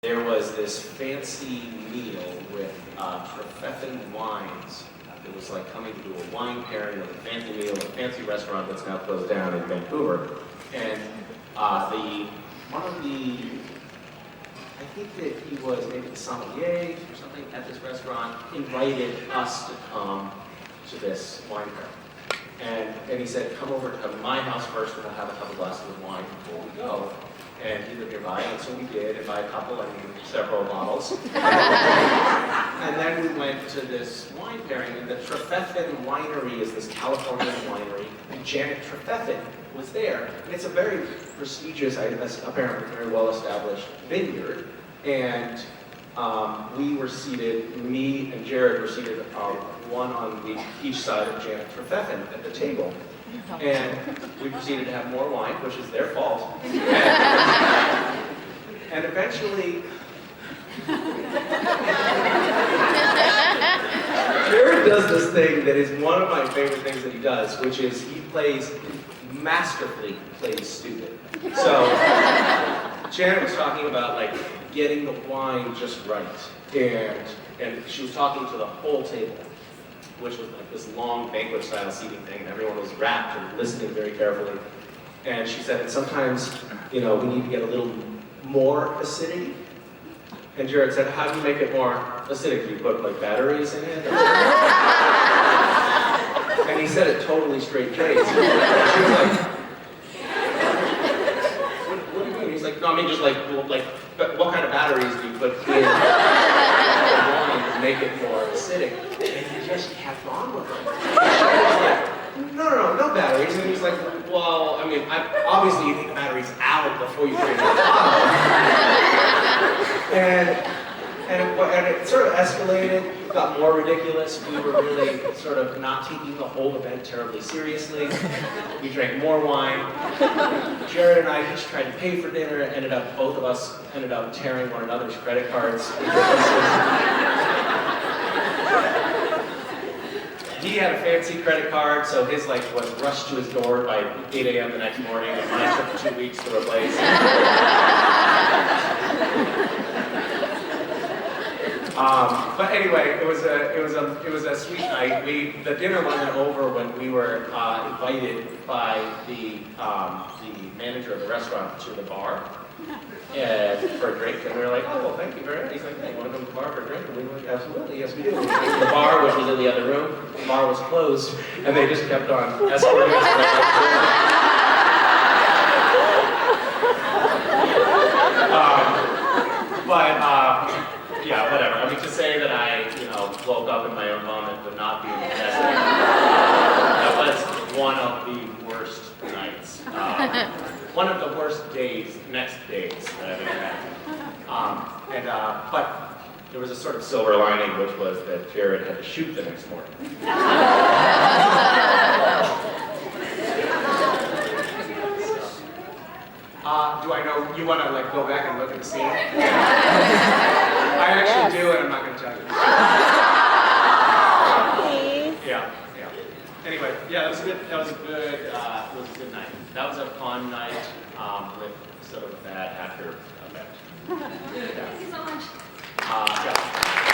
there was this fancy meal with Trefethen wines. It was like coming to do a wine pairing with a fancy meal at a fancy restaurant that's now closed down in Vancouver. And I think that he was maybe the sommelier or something at this restaurant, invited us to come to this wine pairing. And he said, come over to my house first and we'll have a couple glasses of wine before we go. And he lived nearby, and so we did, and by a couple, I mean several bottles. And then we went to this wine pairing, and the Trefethen Winery is this Californian winery, and Jared Trefethen was there. And it's a very prestigious, apparently very well-established vineyard. And we were seated, me and Jared were seated one on each side of Jared Trefethen at the table. And we proceeded to have more wine, which is their fault. And eventually, Jared does this thing that is one of my favorite things that he does, which is he masterfully plays stupid. So, Janet was talking about like getting the wine just right, and she was talking to the whole table, which was like this long banquet-style seating thing, and everyone was wrapped and listening very carefully. And she said that sometimes, we need to get a little more acidity. And Jared said, how do you make it more acidic? Do you put like batteries in it? And he said it totally straight face. And she was like, what do you mean? He's like, no, I mean just like what kind of batteries do you put in the wine to make it more acidic? And he just kept on with it. She was like, no batteries. And he's like, well, I mean, obviously you take the batteries out before you put it in the bottle. And it sort of escalated, got more ridiculous. We were really sort of not taking the whole event terribly seriously. We drank more wine. Jared and I each tried to pay for dinner. Both of us ended up tearing one another's credit cards. He had a fancy credit card, so his was rushed to his door by 8 a.m. the next morning, and mine took 2 weeks to replace. But anyway, it was a sweet night. The dinner wasn't over when we were invited by the manager of the restaurant to the bar for a drink, and we were like, oh, well, thank you very much. He's like, hey, you want to come to the bar for a drink? And we were like, absolutely, yes we do. We went to the bar, which was in the other room. The bar was closed, and they just kept on escorting us. Yeah, whatever. I mean, to say that I, woke up in my own vomit would not be necessary. That was one of the worst nights. One of the worst next days that I've ever had. But there was a sort of silver lining, which was that Jared had to shoot the next morning. Do I know, you want to go back and look at the scene? I actually do, and I'm not going to tell you. Yeah. Anyway, yeah, that was a good night. That was a fun night with sort of a bad after effect. Thank you so much. Yeah.